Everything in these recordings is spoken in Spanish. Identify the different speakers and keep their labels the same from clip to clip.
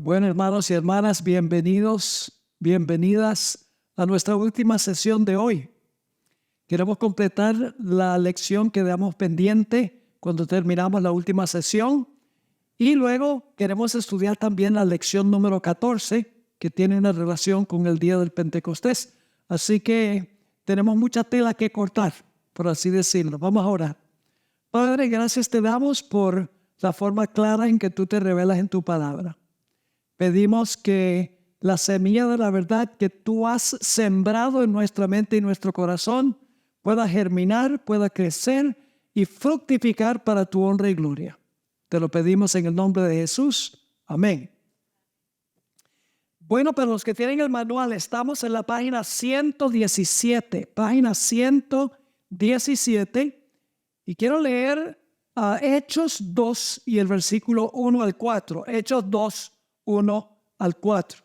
Speaker 1: Bueno, hermanos y hermanas, bienvenidos, bienvenidas a nuestra última sesión de hoy. Queremos completar la lección que dejamos pendiente cuando terminamos la última sesión y luego queremos estudiar también la lección número 14 que tiene una relación con el día del Pentecostés. Así que tenemos mucha tela que cortar, por así decirlo. Vamos a orar. Padre, gracias te damos por la forma clara en que tú te revelas en tu palabra. Pedimos que la semilla de la verdad que tú has sembrado en nuestra mente y nuestro corazón pueda germinar, pueda crecer y fructificar para tu honra y gloria. Te lo pedimos en el nombre de Jesús. Amén. Bueno, para los que tienen el manual, estamos en la página 117. Página 117. Y quiero leer Hechos 2 y el versículo 1 al 4. Hechos 2, 1 al 4.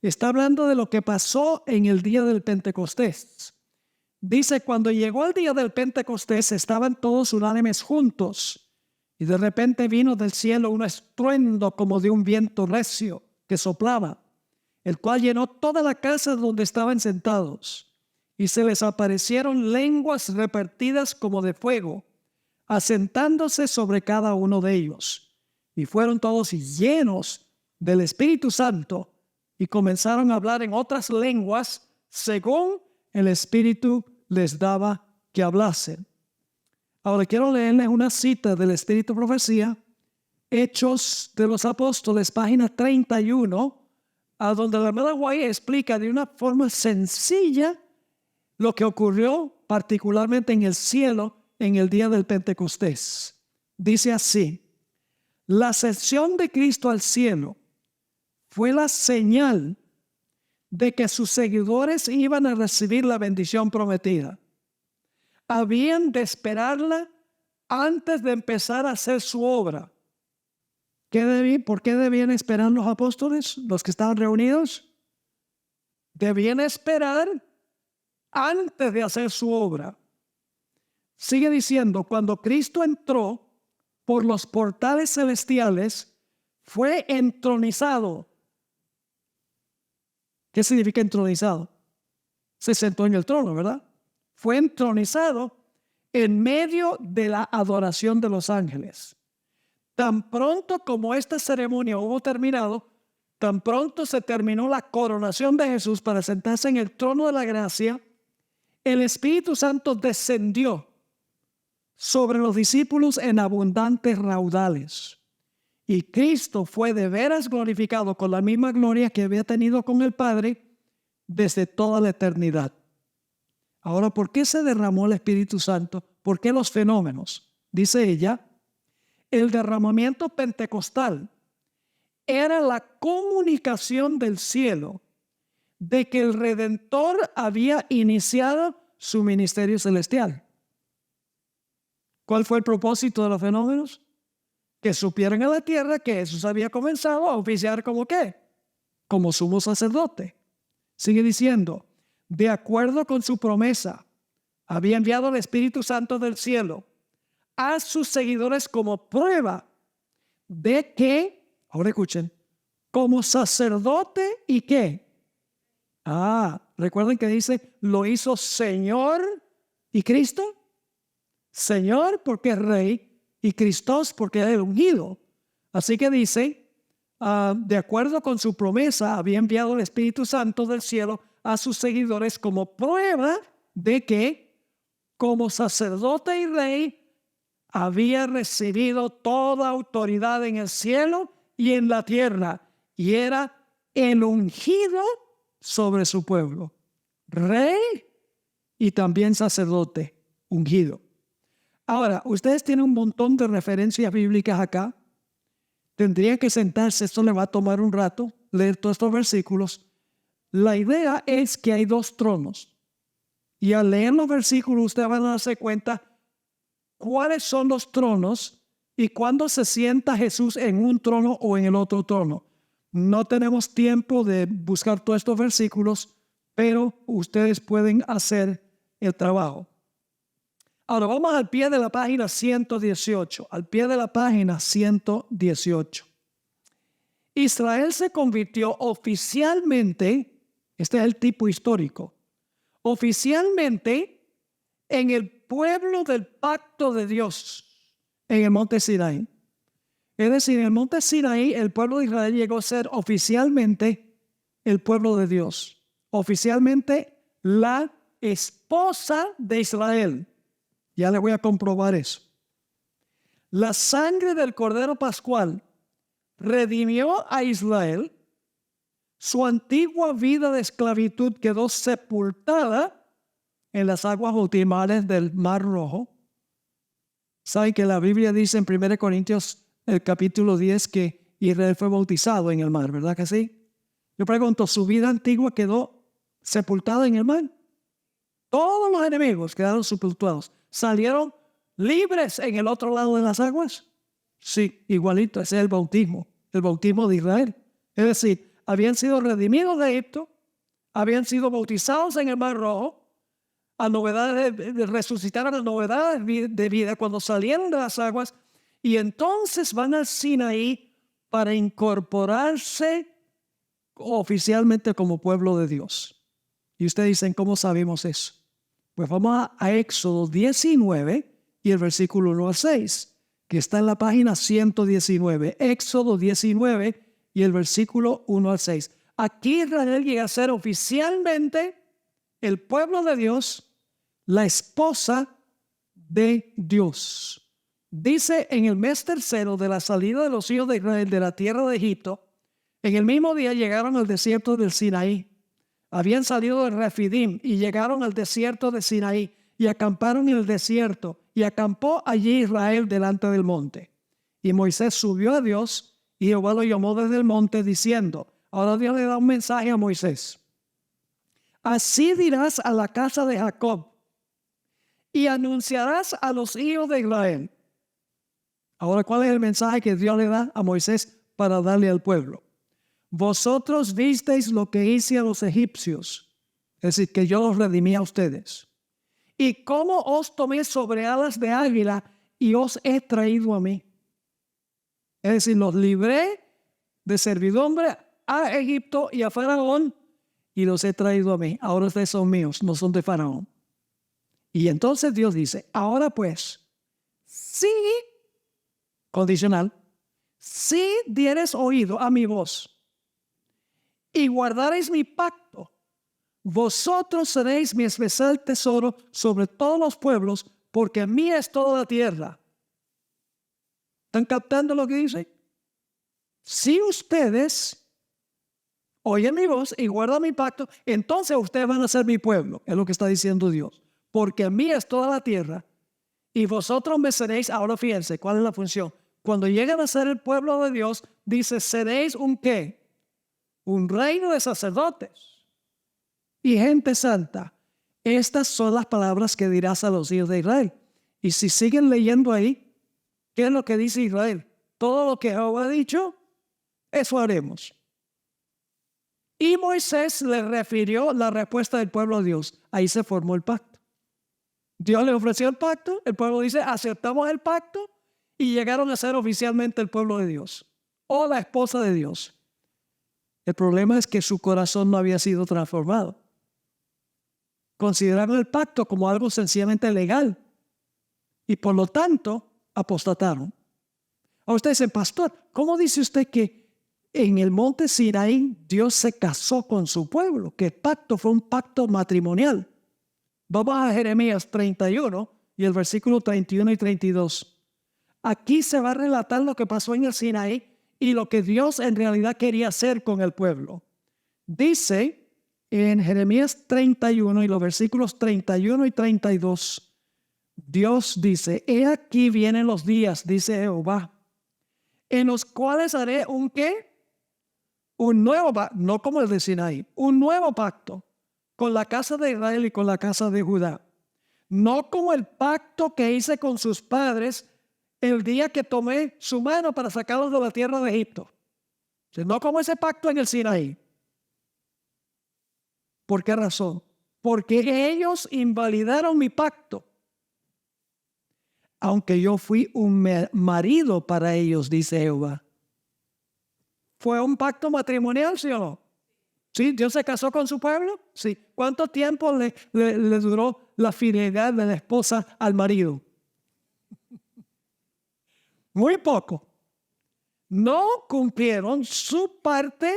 Speaker 1: Está hablando de lo que pasó en el día del Pentecostés. Dice, cuando llegó el día del Pentecostés, estaban todos unánimes juntos. Y de repente vino del cielo un estruendo como de un viento recio que soplaba, el cual llenó toda la casa donde estaban sentados. Y se les aparecieron lenguas repartidas como de fuego, asentándose sobre cada uno de ellos. Y fueron todos llenos del Espíritu Santo y comenzaron a hablar en otras lenguas según el Espíritu les daba que hablasen. Ahora quiero leerles una cita del Espíritu de Profecía, Hechos de los Apóstoles, página 31, a donde la hermana White explica de una forma sencilla lo que ocurrió particularmente en el cielo en el día del Pentecostés. Dice así: la ascensión de Cristo al cielo fue la señal de que sus seguidores iban a recibir la bendición prometida. Habían de antes de empezar a hacer su obra. ¿Por qué debían esperar los apóstoles, los que estaban reunidos? Debían esperar antes de hacer su obra. Sigue diciendo, cuando Cristo entró por los portales celestiales, fue entronizado. ¿Qué significa entronizado? Se sentó en el trono, ¿verdad? Fue entronizado en medio de la adoración de los ángeles. Tan pronto como esta ceremonia hubo terminado, tan pronto se terminó la coronación de Jesús para sentarse en el trono de la gracia, el Espíritu Santo descendió sobre los discípulos en abundantes raudales. Y Cristo fue de veras glorificado con la misma gloria que había tenido con el Padre desde toda la eternidad. Ahora, ¿por qué se derramó el Espíritu Santo? ¿Por qué los fenómenos? Dice ella, el derramamiento pentecostal era la comunicación del cielo de que el Redentor había iniciado su ministerio celestial. ¿Cuál fue el propósito de los fenómenos? Que supieran a la tierra que Jesús había comenzado a oficiar como ¿qué? Como sumo sacerdote. Sigue diciendo, de acuerdo con su promesa, había enviado el Espíritu Santo del cielo a sus seguidores como prueba de que, ahora escuchen, como sacerdote y ¿qué? Recuerden que dice, lo hizo Señor y Cristo. Señor porque es Rey y Cristos porque es el ungido. Así que dice, de acuerdo con su promesa, había enviado el Espíritu Santo del cielo a sus seguidores como prueba de que, como sacerdote y rey, había recibido toda autoridad en el cielo y en la tierra, y era el ungido sobre su pueblo. Rey y también sacerdote ungido. Ahora, ustedes tienen un montón de referencias bíblicas acá. Tendrían que sentarse, esto le va a tomar un rato, leer todos estos versículos. La idea es que hay dos tronos. Y al leer los versículos, ustedes van a darse cuenta cuáles son los tronos y cuándo se sienta Jesús en un trono o en el otro trono. No tenemos tiempo de buscar todos estos versículos, pero ustedes pueden hacer el trabajo. Ahora vamos al pie de la página 118, al pie de la página 118. Israel se convirtió oficialmente, este es el tipo histórico, oficialmente en el pueblo del pacto de Dios en el monte Sinaí. Es decir, en el monte Sinaí el pueblo de Israel llegó a ser oficialmente el pueblo de Dios, oficialmente la esposa de Israel. Ya le voy a comprobar eso. La sangre del Cordero Pascual redimió a Israel. Su antigua vida de esclavitud quedó sepultada en las aguas bautismales del Mar Rojo. Saben que la Biblia dice en 1 Corintios, el capítulo 10, que Israel fue bautizado en el mar, ¿verdad que sí? Yo pregunto, ¿su vida antigua quedó sepultada en el mar? Todos los enemigos quedaron sepultados. ¿Salieron libres en el otro lado de las aguas? Sí, igualito, ese es el bautismo de Israel. Es decir, habían sido redimidos de Egipto, habían sido bautizados en el Mar Rojo, a novedades resucitaron a novedades de vida cuando salieron de las aguas, y entonces van al Sinaí para incorporarse oficialmente como pueblo de Dios. Y ustedes dicen, ¿cómo sabemos eso? Pues vamos a Éxodo 19 y el versículo 1 al 6, que está en la página 119. Éxodo 19 y el versículo 1 al 6. Aquí Israel llega a ser oficialmente el pueblo de Dios, la esposa de Dios. Dice, en el mes tercero de la salida de los hijos de Israel de la tierra de Egipto, en el mismo día llegaron al desierto del Sinaí. Habían salido de Refidim y llegaron al desierto de Sinaí y acamparon en el desierto, y acampó allí Israel delante del monte. Y Moisés subió a Dios y Jehová lo llamó desde el monte diciendo, ahora Dios le da un mensaje a Moisés. Así dirás a la casa de Jacob y anunciarás a los hijos de Israel. Ahora, ¿cuál es el mensaje que Dios le da a Moisés para darle al pueblo? Vosotros visteis lo que hice a los egipcios, es decir, que yo los redimí a ustedes. Y cómo os tomé sobre alas de águila y os he traído a mí. Es decir, los libré de servidumbre a Egipto y a Faraón y los he traído a mí. Ahora ustedes son míos, no son de Faraón. Y entonces Dios dice, ahora pues, sí, condicional, si dieres oído a mi voz y guardaréis mi pacto, vosotros seréis mi especial tesoro sobre todos los pueblos, porque mía es toda la tierra. ¿Están captando lo que dice? Si ustedes oyen mi voz y guardan mi pacto, entonces ustedes van a ser mi pueblo, es lo que está diciendo Dios. Porque mía es toda la tierra y vosotros me seréis, ahora fíjense, ¿cuál es la función? Cuando lleguen a ser el pueblo de Dios, dice, seréis un ¿qué? Un reino de sacerdotes y gente santa. Estas son las palabras que dirás a los hijos de Israel. Y si siguen leyendo ahí, ¿qué es lo que dice Israel? Todo lo que Jehová ha dicho, eso haremos. Y Moisés le refirió la respuesta del pueblo a Dios. Ahí se formó el pacto. Dios le ofreció el pacto, el pueblo dice, aceptamos el pacto y llegaron a ser oficialmente el pueblo de Dios o la esposa de Dios. El problema es que su corazón no había sido transformado. Consideraron el pacto como algo sencillamente legal y por lo tanto apostataron. A usted dice, pastor, ¿cómo dice usted que en el monte Sinaí Dios se casó con su pueblo? Que el pacto fue un pacto matrimonial. Vamos a Jeremías 31 y el versículo 31 y 32. Aquí se va a relatar lo que pasó en el Sinaí y lo que Dios en realidad quería hacer con el pueblo. Dice en Jeremías 31 y los versículos 31 y 32, Dios dice, he aquí vienen los días, dice Jehová, en los cuales haré un ¿qué? Un nuevo pacto, no como el de Sinaí, un nuevo pacto con la casa de Israel y con la casa de Judá. No como el pacto que hice con sus padres el día que tomé su mano para sacarlos de la tierra de Egipto. No como ese pacto en el Sinaí. ¿Por qué razón? Porque ellos invalidaron mi pacto. Aunque yo fui un marido para ellos, dice Jehová. fue un pacto matrimonial, ¿sí o no? ¿Sí? ¿Dios se casó con su pueblo? Sí. ¿Cuánto tiempo le duró la fidelidad de la esposa al marido? Muy poco. No cumplieron su parte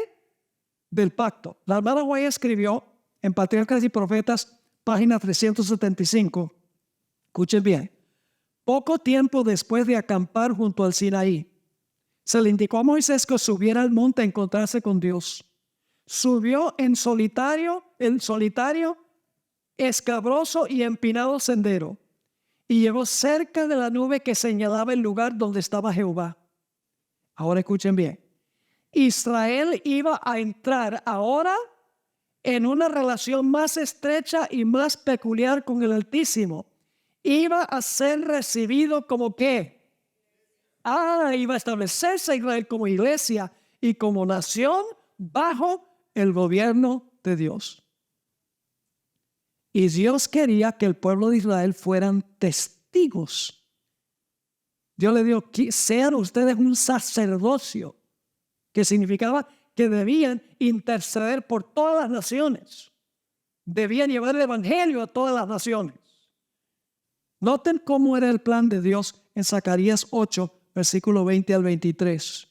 Speaker 1: del pacto. La hermana White escribió en Patriarcas y Profetas, página 375. Escuchen bien. Poco tiempo después de acampar junto al Sinaí, se le indicó a Moisés que subiera al monte a encontrarse con Dios. Subió en solitario, escabroso y empinado sendero, y llegó cerca de la nube que señalaba el lugar donde estaba Jehová. Ahora escuchen bien. Israel iba a entrar ahora en una relación más estrecha y más peculiar con el Altísimo. Iba a ser recibido como ¿qué? Iba a establecerse Israel como iglesia y como nación bajo el gobierno de Dios. Y Dios quería que el pueblo de Israel fueran testigos. Dios le dijo, sean ustedes un sacerdocio, que significaba que debían interceder por todas las naciones. Debían llevar el evangelio a todas las naciones. Noten cómo era el plan de Dios en Zacarías 8, versículo 20 al 23.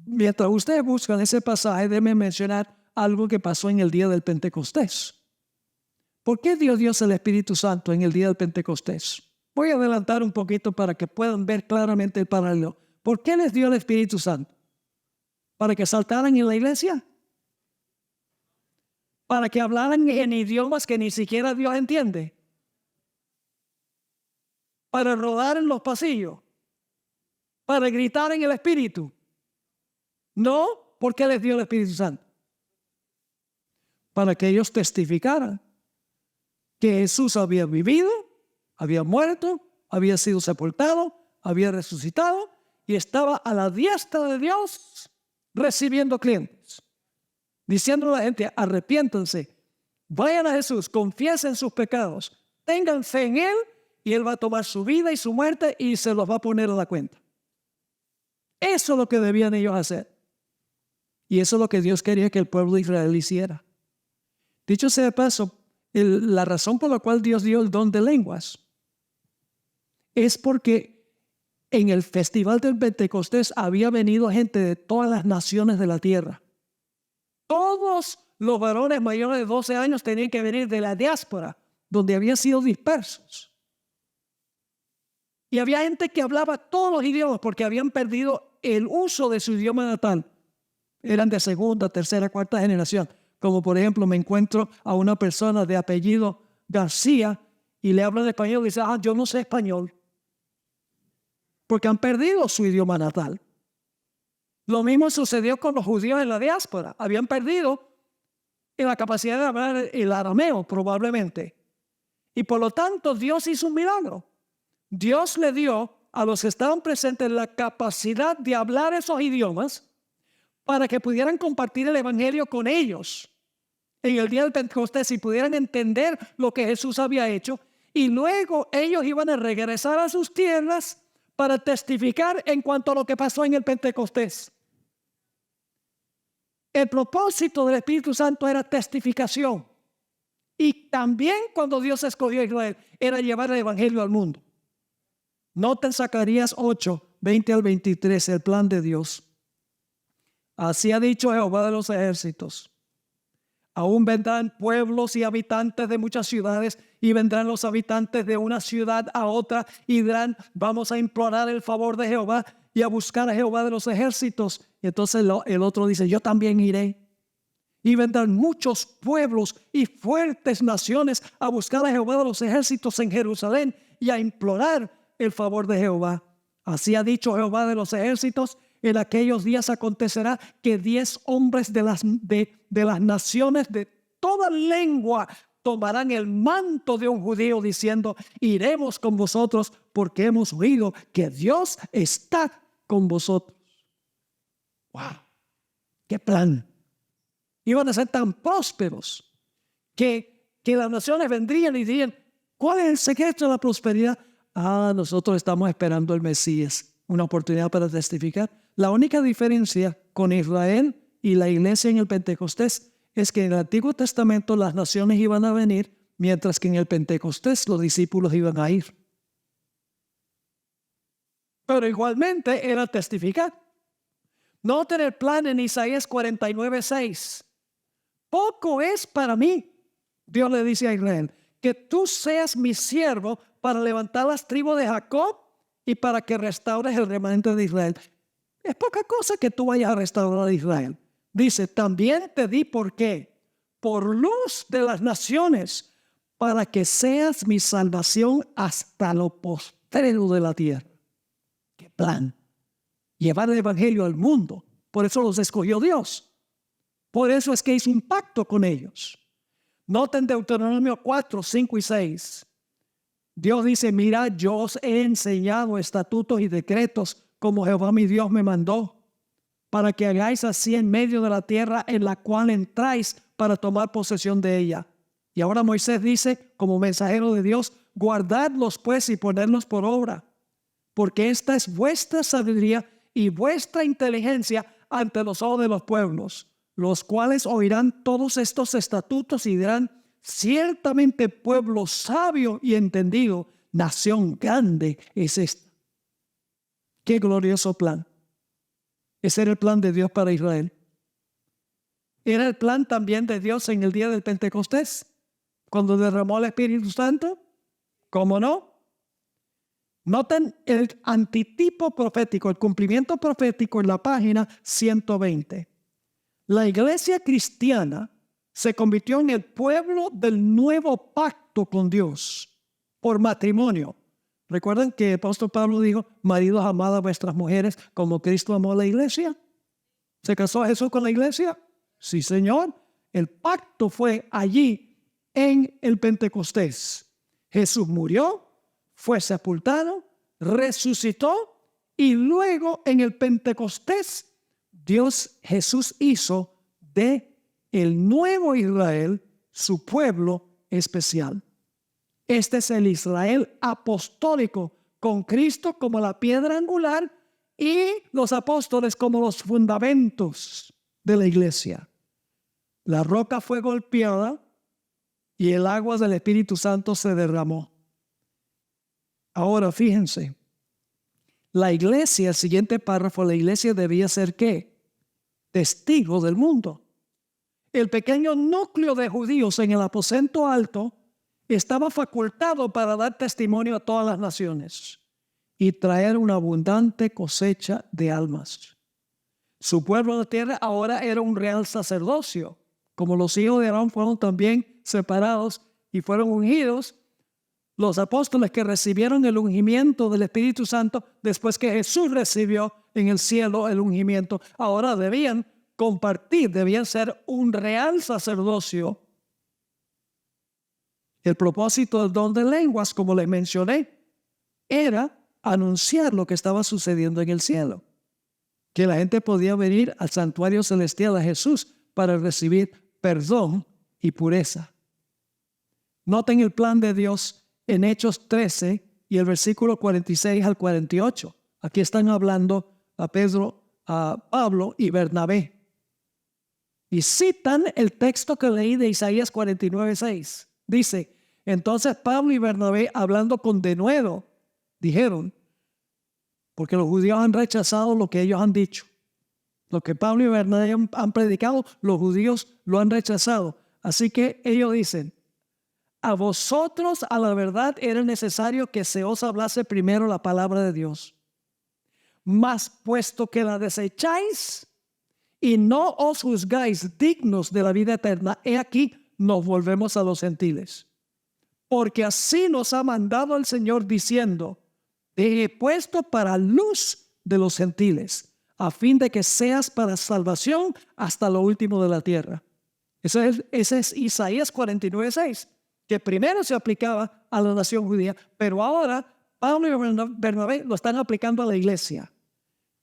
Speaker 1: Mientras ustedes buscan ese pasaje, déjenme mencionar algo que pasó en el día del Pentecostés. ¿Por qué dio Dios el Espíritu Santo en el día del Pentecostés? Voy a adelantar un poquito para que puedan ver claramente el paralelo. ¿Por qué les dio el Espíritu Santo? ¿Para que saltaran en la iglesia? ¿Para que hablaran en idiomas que ni siquiera Dios entiende? ¿Para rodar en los pasillos? ¿Para gritar en el Espíritu? No, ¿por qué les dio el Espíritu Santo? Para que ellos testificaran que Jesús había vivido, había muerto, había sido sepultado, había resucitado y estaba a la diestra de Dios recibiendo clientes, diciendo a la gente, arrepiéntanse, vayan a Jesús, confiesen sus pecados, tengan fe en Él y Él va a tomar su vida y su muerte y se los va a poner a la cuenta. Eso es lo que debían ellos hacer. Y eso es lo que Dios quería que el pueblo de Israel hiciera. Dicho sea de paso, la razón por la cual Dios dio el don de lenguas es porque en el festival del Pentecostés había venido gente de todas las naciones de la tierra. Todos los varones mayores de 12 años tenían que venir de la diáspora, donde habían sido dispersos. Y había gente que hablaba todos los idiomas porque habían perdido el uso de su idioma natal. Eran de segunda, tercera, cuarta generación. Como por ejemplo me encuentro a una persona de apellido García y le hablan español y dice, yo no sé español. Porque han perdido su idioma natal. Lo mismo sucedió con los judíos en la diáspora. Habían perdido la capacidad de hablar el arameo probablemente. Y por lo tanto Dios hizo un milagro. Dios le dio a los que estaban presentes la capacidad de hablar esos idiomas para que pudieran compartir el evangelio con ellos en el día del Pentecostés y pudieran entender lo que Jesús había hecho. Y luego ellos iban a regresar a sus tierras para testificar en cuanto a lo que pasó en el Pentecostés. El propósito del Espíritu Santo era testificación. Y también cuando Dios escogió a Israel, era llevar el evangelio al mundo. Noten Zacarías 8, 20 al 23, el plan de Dios. Así ha dicho Jehová de los ejércitos. Aún vendrán pueblos y habitantes de muchas ciudades y vendrán los habitantes de una ciudad a otra y dirán, vamos a implorar el favor de Jehová y a buscar a Jehová de los ejércitos. Y entonces el otro dice, yo también iré. Y vendrán muchos pueblos y fuertes naciones a buscar a Jehová de los ejércitos en Jerusalén y a implorar el favor de Jehová. Así ha dicho Jehová de los ejércitos. En aquellos días acontecerá que 10 hombres de las naciones de toda lengua tomarán el manto de un judío diciendo, iremos con vosotros porque hemos oído que Dios está con vosotros. ¡Wow! ¡Qué plan! Iban a ser tan prósperos que las naciones vendrían y dirían, ¿cuál es el secreto de la prosperidad? Nosotros estamos esperando el Mesías. una oportunidad para testificar. La única diferencia con Israel y la iglesia en el Pentecostés es que en el Antiguo Testamento las naciones iban a venir, mientras que en el Pentecostés los discípulos iban a ir. Pero igualmente era testificar. Noten el plan en Isaías 49:6. Poco es para mí, Dios le dice a Israel, que tú seas mi siervo para levantar las tribus de Jacob y para que restaures el remanente de Israel. Es poca cosa que tú vayas a restaurar a Israel. Dice, también te di por qué, por luz de las naciones, para que seas mi salvación hasta lo postrero de la tierra. ¿Qué plan? Llevar el evangelio al mundo. Por eso los escogió Dios. Por eso es que hizo un pacto con ellos. Noten Deuteronomio 4, 5 y 6. Dios dice, mira, yo os he enseñado estatutos y decretos como Jehová mi Dios me mandó, para que hagáis así en medio de la tierra en la cual entráis para tomar posesión de ella. Y ahora Moisés dice, como mensajero de Dios, guardadlos pues y ponedlos por obra, porque esta es vuestra sabiduría y vuestra inteligencia ante los ojos de los pueblos, los cuales oirán todos estos estatutos y dirán, ciertamente pueblo sabio y entendido, nación grande es esta. Qué glorioso plan. Ese era el plan de Dios para Israel. Era el plan también de Dios en el día del Pentecostés, cuando derramó el Espíritu Santo. ¿Cómo no? Noten el antitipo profético, el cumplimiento profético en la página 120. La iglesia cristiana se convirtió en el pueblo del nuevo pacto con Dios por matrimonio. ¿Recuerdan que el apóstol Pablo dijo, maridos, amad a vuestras mujeres como Cristo amó a la iglesia? ¿Se casó Jesús con la iglesia? Sí, Señor. El pacto fue allí en el Pentecostés. Jesús murió, fue sepultado, resucitó y luego en el Pentecostés Jesús hizo de el nuevo Israel su pueblo especial. Este es el Israel apostólico, con Cristo como la piedra angular y los apóstoles como los fundamentos de la iglesia. La roca fue golpeada y el agua del Espíritu Santo se derramó. Ahora fíjense, la iglesia, el siguiente párrafo, la iglesia debía ser ¿qué? Testigo del mundo. El pequeño núcleo de judíos en el aposento alto estaba facultado para dar testimonio a todas las naciones y traer una abundante cosecha de almas. Su pueblo de tierra ahora era un real sacerdocio. Como los hijos de Aarón fueron también separados y fueron ungidos, los apóstoles que recibieron el ungimiento del Espíritu Santo después que Jesús recibió en el cielo el ungimiento, ahora debían compartir, debían ser un real sacerdocio. El propósito del don de lenguas, como les mencioné, era anunciar lo que estaba sucediendo en el cielo. Que la gente podía venir al santuario celestial de Jesús para recibir perdón y pureza. Noten el plan de Dios en Hechos 13 y el versículo 46 al 48. Aquí están hablando a Pedro, a Pablo y Bernabé. Y citan el texto que leí de Isaías 49:6. Dice, entonces Pablo y Bernabé, hablando con denuedo, dijeron, porque los judíos han rechazado lo que ellos han dicho. Lo que Pablo y Bernabé han predicado, los judíos lo han rechazado. Así que ellos dicen, a vosotros a la verdad era necesario que se os hablase primero la palabra de Dios. Mas puesto que la desecháis y no os juzgáis dignos de la vida eterna, he aquí nos volvemos a los gentiles. Porque así nos ha mandado el Señor diciendo, te he puesto para luz de los gentiles, a fin de que seas para salvación hasta lo último de la tierra. Ese es Isaías 49:6, que primero se aplicaba a la nación judía, pero ahora Pablo y Bernabé lo están aplicando a la iglesia.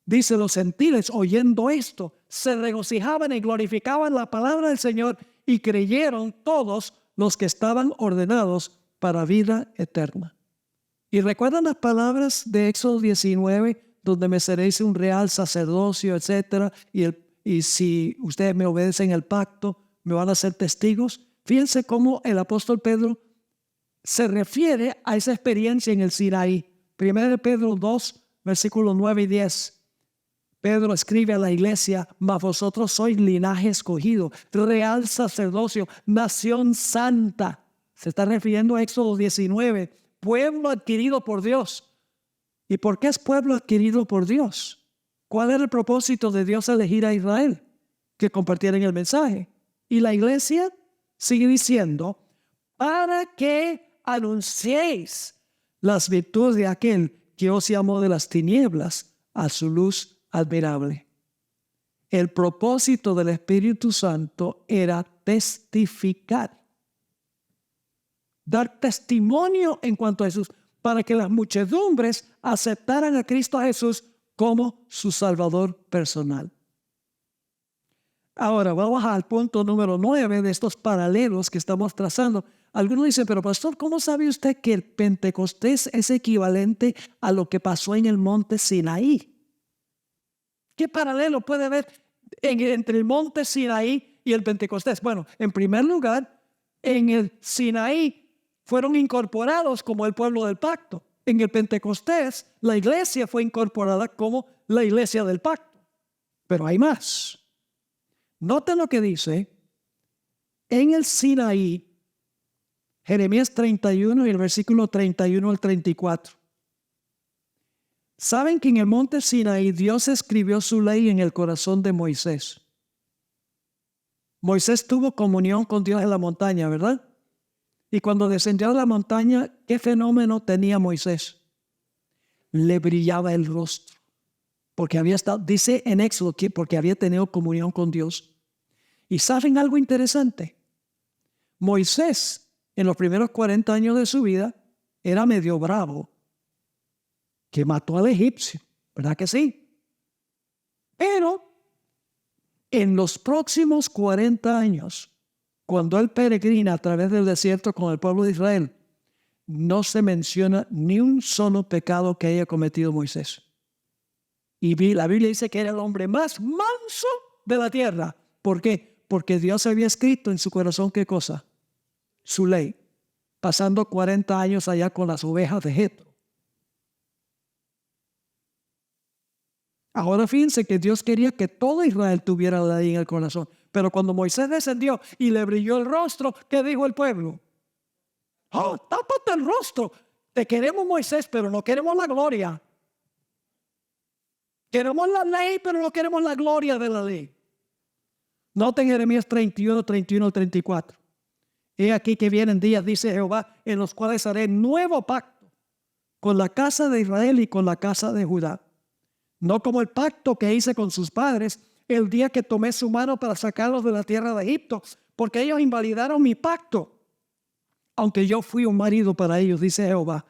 Speaker 1: Dice, los gentiles oyendo esto se regocijaban y glorificaban la palabra del Señor y creyeron todos los que estaban ordenados para vida eterna. Y recuerdan las palabras de Éxodo 19, donde me seréis un real sacerdocio, etcétera, y si ustedes me obedecen el pacto, me van a ser testigos. Fíjense cómo el apóstol Pedro se refiere a esa experiencia en el Sinaí. 1 Pedro 2, versículos 9 y 10. Pedro escribe a la iglesia: mas vosotros sois linaje escogido, real sacerdocio, nación santa. Se está refiriendo a Éxodo 19, pueblo adquirido por Dios. ¿Y por qué es pueblo adquirido por Dios? ¿Cuál era el propósito de Dios elegir a Israel? Que compartieran el mensaje. Y la iglesia sigue diciendo: para que anunciéis las virtudes de aquel que os llamó de las tinieblas a su luz admirable. El propósito del Espíritu Santo era testificar, dar testimonio en cuanto a Jesús, para que las muchedumbres aceptaran a Cristo Jesús como su Salvador personal. Ahora vamos al punto número 9 de estos paralelos que estamos trazando. Algunos dicen: pero pastor, ¿cómo sabe usted que el Pentecostés es equivalente a lo que pasó en el monte Sinaí? ¿Qué paralelo puede haber entre el monte Sinaí y el Pentecostés? Bueno, en primer lugar, en el Sinaí fueron incorporados como el pueblo del pacto. En el Pentecostés, la iglesia fue incorporada como la iglesia del pacto. Pero hay más. Noten lo que dice en el Sinaí, Jeremías 31 y el versículo 31 al 34. ¿Saben que en el monte Sinaí Dios escribió su ley en el corazón de Moisés? Moisés tuvo comunión con Dios en la montaña, ¿verdad? Y cuando descendió a la montaña, ¿qué fenómeno tenía Moisés? Le brillaba el rostro, porque había estado, dice en Éxodo, porque había tenido comunión con Dios. ¿Y saben algo interesante? Moisés, en los primeros 40 años de su vida, era medio bravo, que mató al egipcio, ¿verdad que sí? Pero en los próximos 40 años, cuando él peregrina a través del desierto con el pueblo de Israel, no se menciona ni un solo pecado que haya cometido Moisés. Y la Biblia dice que era el hombre más manso de la tierra. ¿Por qué? Porque Dios había escrito en su corazón, ¿qué cosa? Su ley. Pasando 40 años allá con las ovejas de Jetro. Ahora fíjense que Dios quería que todo Israel tuviera la ley en el corazón. Pero cuando Moisés descendió y le brilló el rostro, ¿qué dijo el pueblo? Oh, tápate el rostro. Te queremos, Moisés, pero no queremos la gloria. Queremos la ley, pero no queremos la gloria de la ley. Noten Jeremías 31, 31 al 34. He aquí que vienen días, dice Jehová, en los cuales haré nuevo pacto con la casa de Israel y con la casa de Judá. No como el pacto que hice con sus padres el día que tomé su mano para sacarlos de la tierra de Egipto, porque ellos invalidaron mi pacto, aunque yo fui un marido para ellos, dice Jehová.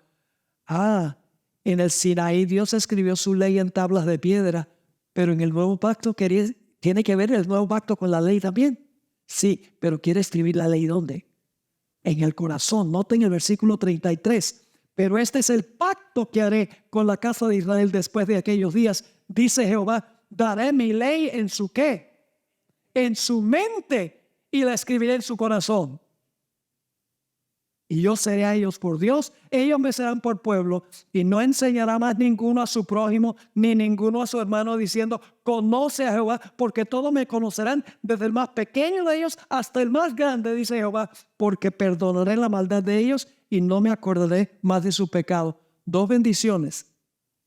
Speaker 1: En el Sinaí Dios escribió su ley en tablas de piedra, pero en el nuevo pacto tiene que ver el nuevo pacto con la ley también. Sí, pero quiere escribir la ley ¿dónde? En el corazón. Noten el versículo 33. Pero este es el pacto que haré con la casa de Israel después de aquellos días, dice Jehová. Daré mi ley en su ¿qué? En su mente, y la escribiré en su corazón. Y yo seré a ellos por Dios, ellos me serán por pueblo, y no enseñará más ninguno a su prójimo, ni ninguno a su hermano, diciendo, conoce a Jehová, porque todos me conocerán, desde el más pequeño de ellos hasta el más grande, dice Jehová, porque perdonaré la maldad de ellos y no me acordaré más de su pecado. 2 bendiciones.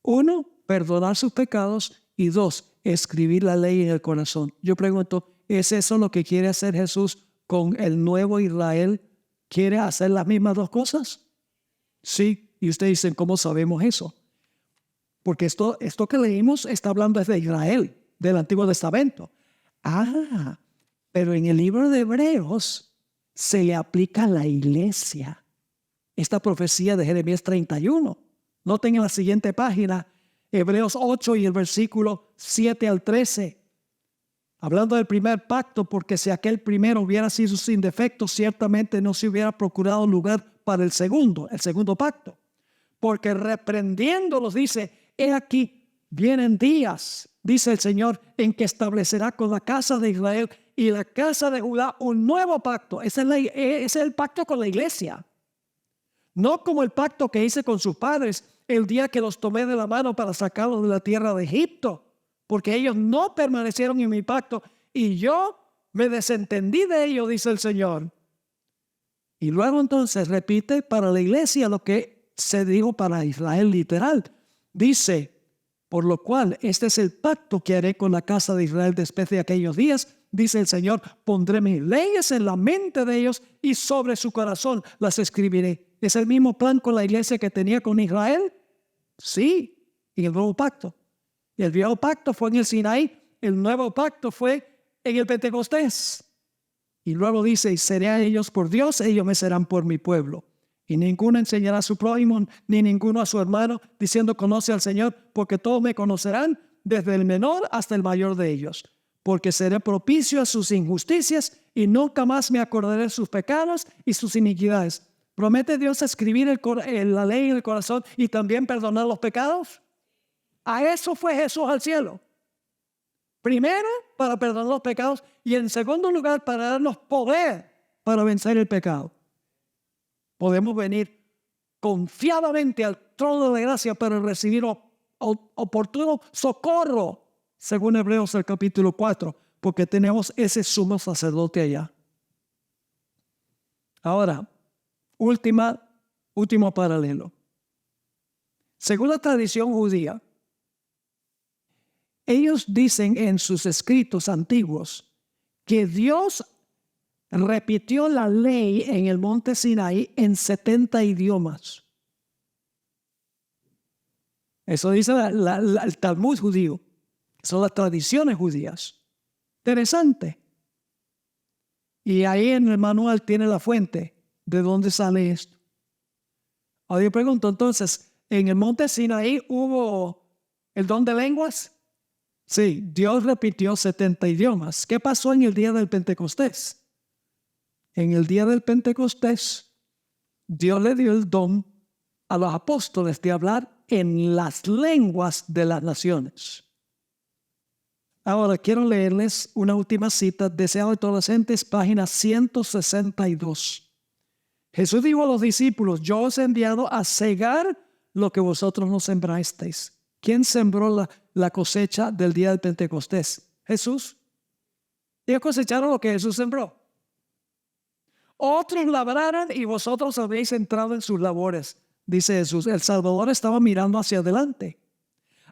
Speaker 1: 1, perdonar sus pecados, y 2, escribir la ley en el corazón. Yo pregunto, ¿es eso lo que quiere hacer Jesús con el nuevo Israel? ¿Quiere hacer las mismas dos cosas? Sí. Y ustedes dicen, ¿cómo sabemos eso? Porque esto que leímos está hablando de Israel, del Antiguo Testamento. Pero en el libro de Hebreos se le aplica a la iglesia esta profecía de Jeremías 31. Noten en la siguiente página, Hebreos 8 y el versículo 7 al 13. Hablando del primer pacto, porque si aquel primero hubiera sido sin defecto, ciertamente no se hubiera procurado lugar para el segundo pacto. Porque reprendiéndolos dice, he aquí, vienen días, dice el Señor, en que establecerá con la casa de Israel y la casa de Judá un nuevo pacto. Ese es el pacto con la iglesia. No como el pacto que hice con sus padres el día que los tomé de la mano para sacarlos de la tierra de Egipto, porque ellos no permanecieron en mi pacto y yo me desentendí de ellos, dice el Señor. Y luego entonces repite para la iglesia lo que se dijo para Israel literal. Dice, por lo cual este es el pacto que haré con la casa de Israel después de aquellos días, dice el Señor, pondré mis leyes en la mente de ellos y sobre su corazón las escribiré. ¿Es el mismo plan con la iglesia que tenía con Israel? Sí, en el nuevo pacto. Y el viejo pacto fue en el Sinaí, el nuevo pacto fue en el Pentecostés. Y luego dice, y seré a ellos por Dios, ellos me serán por mi pueblo. Y ninguno enseñará a su prójimo, ni ninguno a su hermano, diciendo, conoce al Señor, porque todos me conocerán, desde el menor hasta el mayor de ellos. Porque seré propicio a sus injusticias, y nunca más me acordaré de sus pecados y sus iniquidades. ¿Promete Dios escribir la ley en el corazón y también perdonar los pecados? A eso fue Jesús al cielo. Primero, para perdonar los pecados, y en segundo lugar, para darnos poder para vencer el pecado. Podemos venir confiadamente al trono de la gracia para recibir oportuno socorro, según Hebreos el capítulo 4, porque tenemos ese sumo sacerdote allá. Ahora, último paralelo. Según la tradición judía, ellos dicen en sus escritos antiguos que Dios repitió la ley en el monte Sinaí en 70 idiomas. Eso dice el Talmud judío. Son las tradiciones judías. Interesante. Y ahí en el manual tiene la fuente. ¿De dónde sale esto? Ahora yo pregunto entonces, ¿en el monte Sinaí hubo el don de lenguas? Sí, Dios repitió 70 idiomas. ¿Qué pasó en el día del Pentecostés? En el día del Pentecostés, Dios le dio el don a los apóstoles de hablar en las lenguas de las naciones. Ahora quiero leerles una última cita, Deseados Adolescentes, página 162. Jesús dijo a los discípulos, yo os he enviado a cegar lo que vosotros no sembrasteis. ¿Quién sembró la cosecha del día del Pentecostés? Jesús. Ellos cosecharon lo que Jesús sembró. Otros labraron y vosotros habéis entrado en sus labores, dice Jesús. El Salvador estaba mirando hacia adelante.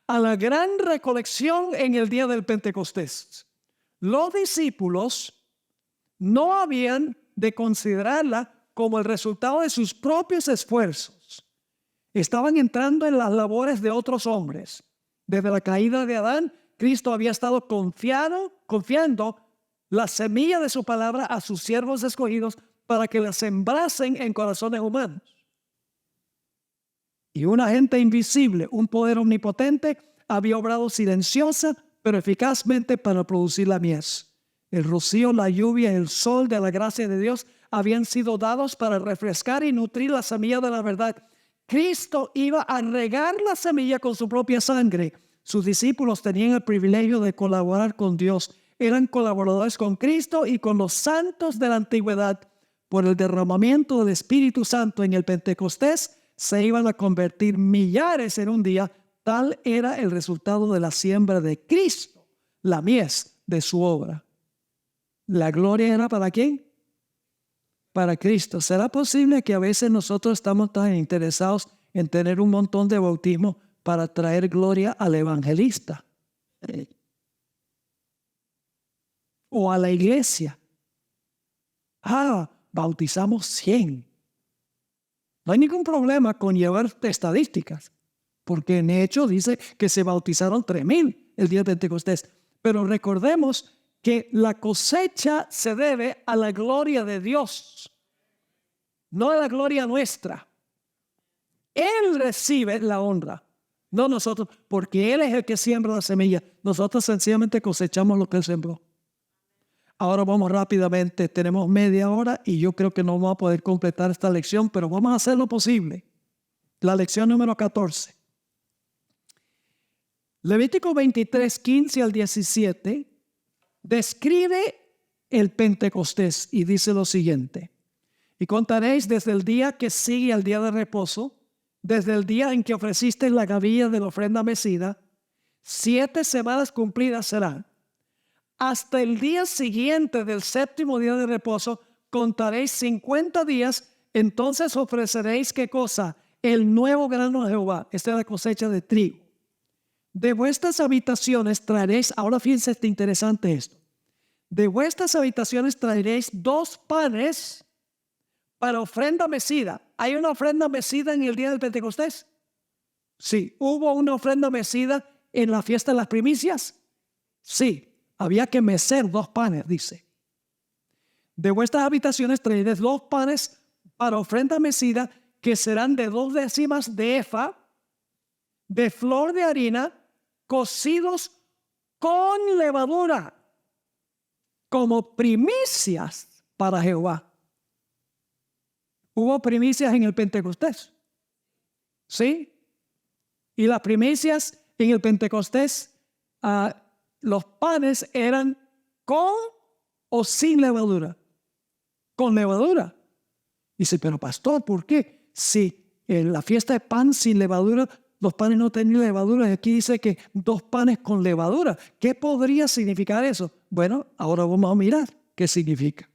Speaker 1: A la gran recolección en el día del Pentecostés. Los discípulos no habían de considerarla como el resultado de sus propios esfuerzos. Estaban entrando en las labores de otros hombres. Desde la caída de Adán, Cristo había estado confiando la semilla de su palabra a sus siervos escogidos para que la sembrasen en corazones humanos. Y un agente invisible, un poder omnipotente, había obrado silenciosa pero eficazmente para producir la mies. El rocío, la lluvia, el sol de la gracia de Dios habían sido dados para refrescar y nutrir la semilla de la verdad. Cristo iba a regar la semilla con su propia sangre. Sus discípulos tenían el privilegio de colaborar con Dios. Eran colaboradores con Cristo y con los santos de la antigüedad. Por el derramamiento del Espíritu Santo en el Pentecostés, se iban a convertir millares en un día. Tal era el resultado de la siembra de Cristo, la mies de su obra. ¿La gloria era para quién? Para Cristo. ¿Será posible que a veces nosotros estamos tan interesados en tener un montón de bautismo para traer gloria al evangelista? O a la iglesia. Bautizamos 100. No hay ningún problema con llevar estadísticas, porque en hecho dice que se bautizaron 3,000 el día de Pentecostés. Pero recordemos que la cosecha se debe a la gloria de Dios, no a la gloria nuestra. Él recibe la honra, no nosotros, porque Él es el que siembra la semilla. Nosotros sencillamente cosechamos lo que Él sembró. Ahora vamos rápidamente, tenemos media hora y yo creo que no vamos a poder completar esta lección, pero vamos a hacer lo posible. La lección número 14. Levítico 23, 15 al 17 describe el Pentecostés y dice lo siguiente: y contaréis desde el día que sigue al día de reposo, desde el día en que ofreciste la gavilla de la ofrenda mecida, 7 semanas cumplidas serán. Hasta el día siguiente del séptimo día de reposo contaréis 50 días, entonces ofreceréis ¿qué cosa? El nuevo grano de Jehová. Esta es la cosecha de trigo. De vuestras habitaciones traeréis, ahora fíjense, está interesante esto. De vuestras habitaciones traeréis 2 panes para ofrenda mecida. ¿Hay una ofrenda mecida en el día del Pentecostés? Sí. ¿Hubo una ofrenda mecida en la fiesta de las primicias? Sí. Había que mecer 2 panes, dice. De vuestras habitaciones traeréis 2 panes para ofrenda mecida, que serán de 2 décimas de efa, de flor de harina, cocidos con levadura, como primicias para Jehová. ¿Hubo primicias en el Pentecostés? ¿Sí? Y las primicias en el Pentecostés, los panes eran con o sin levadura. Con levadura. Dice, pero pastor, ¿por qué? Si en la fiesta de pan sin levadura, los panes no tenían levadura, y aquí dice que 2 panes con levadura. ¿Qué podría significar eso? Bueno, ahora vamos a mirar qué significa.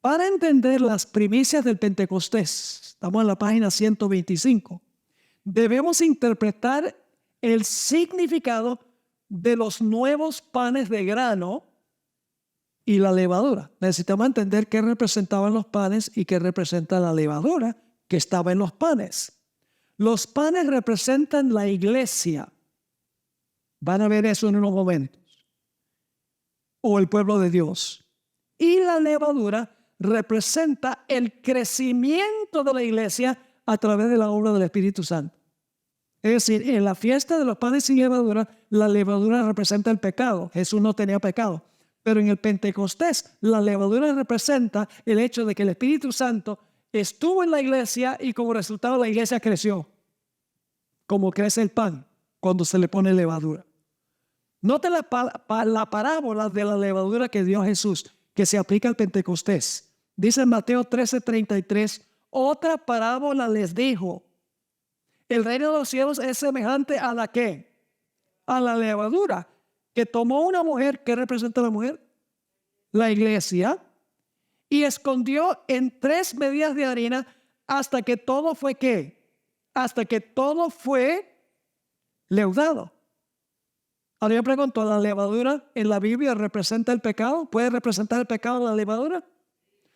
Speaker 1: Para entender las primicias del Pentecostés, estamos en la página 125, debemos interpretar el significado de los nuevos panes de grano y la levadura. Necesitamos entender qué representaban los panes y qué representa la levadura que estaba en los panes. Los panes representan la iglesia. Van a ver eso en unos momentos. O el pueblo de Dios. Y la levadura representa el crecimiento de la iglesia a través de la obra del Espíritu Santo. Es decir, en la fiesta de los panes sin levadura, la levadura representa el pecado. Jesús no tenía pecado. Pero en el Pentecostés, la levadura representa el hecho de que el Espíritu Santo estuvo en la iglesia y como resultado la iglesia creció. Como crece el pan cuando se le pone levadura. Note la parábola de la levadura que dio Jesús, que se aplica al Pentecostés. Dice en Mateo 13:33, otra parábola les dijo: el reino de los cielos es semejante a la ¿qué? A la levadura que tomó una mujer. ¿Qué representa la mujer? La iglesia. Y escondió en 3 medidas de harina hasta que todo fue ¿qué? Hasta que todo fue leudado. Ahora yo pregunto, ¿la levadura en la Biblia representa el pecado? ¿Puede representar el pecado la levadura?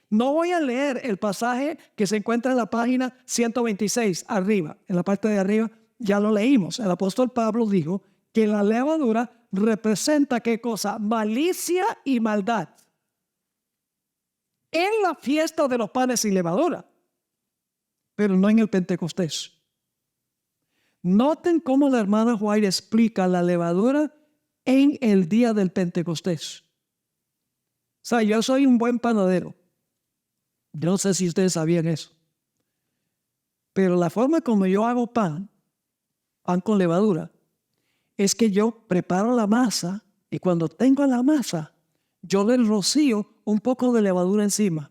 Speaker 1: No voy a leer el pasaje que se encuentra en la página 126, arriba, en la parte de arriba, ya lo leímos. El apóstol Pablo dijo que la levadura representa ¿qué cosa? Malicia y maldad. En la fiesta de los panes sin levadura, pero no en el Pentecostés. Noten cómo la hermana White explica la levadura en el día del Pentecostés. O sea, yo soy un buen panadero. Yo no sé si ustedes sabían eso. Pero la forma como yo hago pan con levadura, es que yo preparo la masa y cuando tengo la masa, yo le rocío un poco de levadura encima.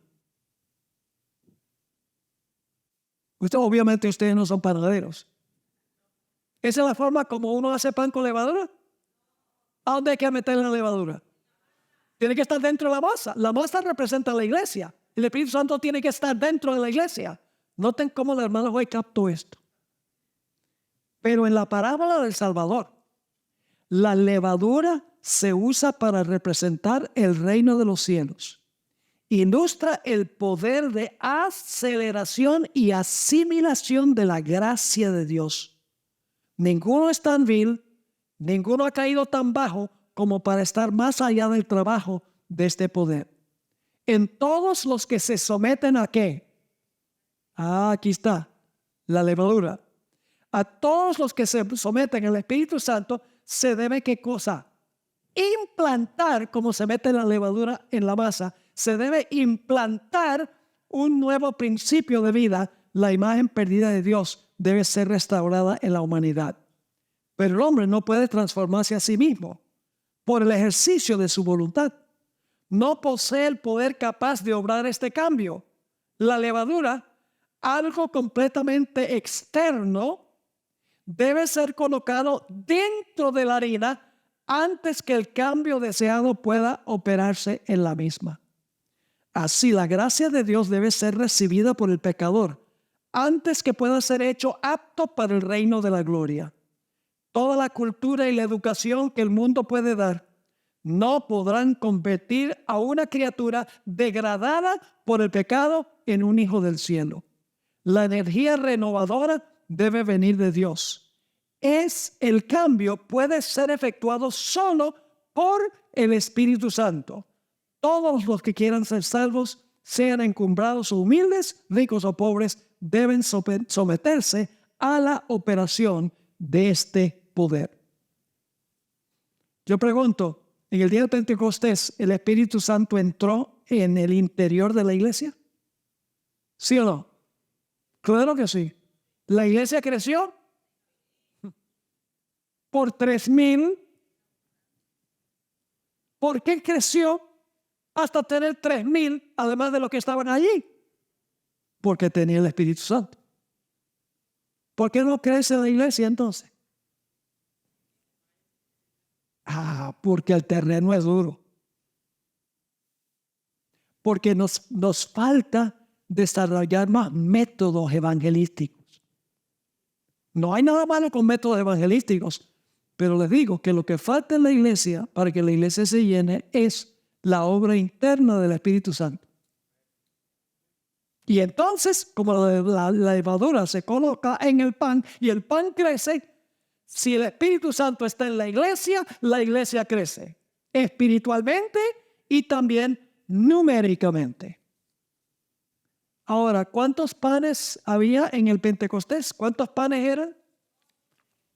Speaker 1: Obviamente ustedes no son panaderos. ¿Esa es la forma como uno hace pan con levadura? ¿A dónde hay que meter la levadura? Tiene que estar dentro de la masa. La masa representa la iglesia. El Espíritu Santo tiene que estar dentro de la iglesia. Noten cómo la hermana White captó esto. Pero en la parábola del Salvador, la levadura se usa para representar el reino de los cielos. Ilustra el poder de aceleración y asimilación de la gracia de Dios. Ninguno es tan vil, ninguno ha caído tan bajo como para estar más allá del trabajo de este poder. En todos los que se someten ¿a qué? Aquí está, la levadura. A todos los que se someten al Espíritu Santo se debe ¿qué cosa? Implantar, como se mete la levadura en la masa, se debe implantar un nuevo principio de vida. La imagen perdida de Dios debe ser restaurada en la humanidad. Pero el hombre no puede transformarse a sí mismo por el ejercicio de su voluntad. No posee el poder capaz de obrar este cambio. La levadura, algo completamente externo, debe ser colocado dentro de la harina antes que el cambio deseado pueda operarse en la misma. Así, la gracia de Dios debe ser recibida por el pecador antes que pueda ser hecho apto para el reino de la gloria. Toda la cultura y la educación que el mundo puede dar no podrán convertir a una criatura degradada por el pecado en un hijo del cielo. La energía renovadora debe venir de Dios. El cambio puede ser efectuado solo por el Espíritu Santo. Todos los que quieran ser salvos, sean encumbrados o humildes, ricos o pobres, deben someterse a la operación de este poder. Yo pregunto, ¿en el día de Pentecostés el Espíritu Santo entró en el interior de la iglesia? ¿Sí o no? Claro que sí. La iglesia creció por 3,000. ¿Por qué creció hasta tener 3,000, además de los que estaban allí? Porque tenía el Espíritu Santo. ¿Por qué no crece la iglesia entonces? Porque el terreno es duro. Porque nos falta desarrollar más métodos evangelísticos. No hay nada malo con métodos evangelísticos, pero les digo que lo que falta en la iglesia para que la iglesia se llene es la obra interna del Espíritu Santo. Y entonces, como la levadura se coloca en el pan y el pan crece, si el Espíritu Santo está en la iglesia crece espiritualmente y también numéricamente. Ahora, ¿cuántos panes había en el Pentecostés? ¿Cuántos panes eran?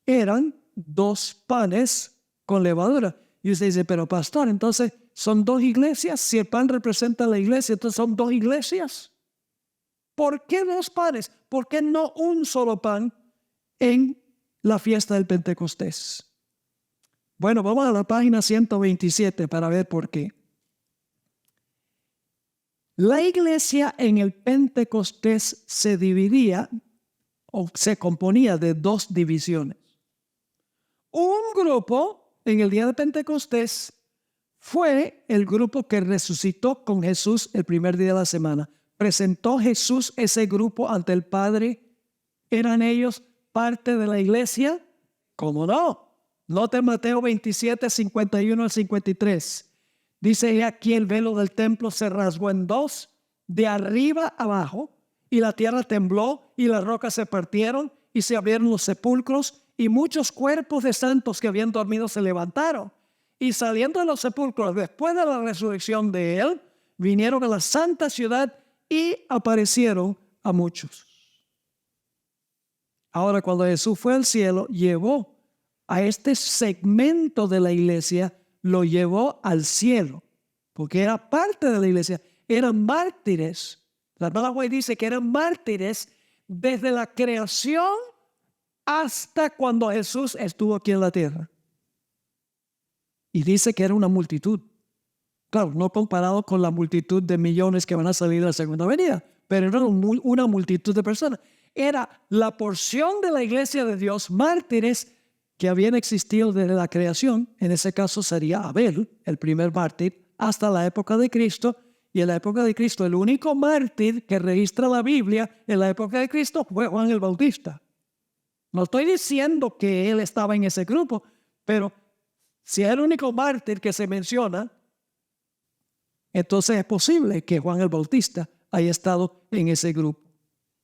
Speaker 1: Eran 2 panes con levadura. Y usted dice, pero pastor, entonces son 2 iglesias. Si el pan representa la iglesia, entonces son 2 iglesias. ¿Por qué 2 panes? ¿Por qué no un solo pan en la fiesta del Pentecostés? Bueno, vamos a la página 127 para ver por qué. La iglesia en el Pentecostés se dividía o se componía de 2 divisiones. Un grupo en el día de Pentecostés fue el grupo que resucitó con Jesús el primer día de la semana. ¿Presentó Jesús ese grupo ante el Padre? ¿Eran ellos parte de la iglesia? ¿Cómo no? Note Mateo 27, 51 al 53. Dice, y aquí el velo del templo se rasgó en 2, de arriba abajo, y la tierra tembló, y las rocas se partieron, y se abrieron los sepulcros, y muchos cuerpos de santos que habían dormido se levantaron. Y saliendo de los sepulcros, después de la resurrección de él, vinieron a la santa ciudad y aparecieron a muchos. Ahora, cuando Jesús fue al cielo, llevó a este segmento de la iglesia, lo llevó al cielo, porque era parte de la iglesia. Eran mártires. La hermana White dice que eran mártires desde la creación hasta cuando Jesús estuvo aquí en la tierra. Y dice que era una multitud. Claro, no comparado con la multitud de millones que van a salir de la segunda venida, pero era una multitud de personas. Era la porción de la iglesia de Dios, mártires que habían existido desde la creación. En ese caso sería Abel, el primer mártir, hasta la época de Cristo. Y en la época de Cristo, el único mártir que registra la Biblia en la época de Cristo fue Juan el Bautista. No estoy diciendo que él estaba en ese grupo, pero si es el único mártir que se menciona, entonces es posible que Juan el Bautista haya estado en ese grupo.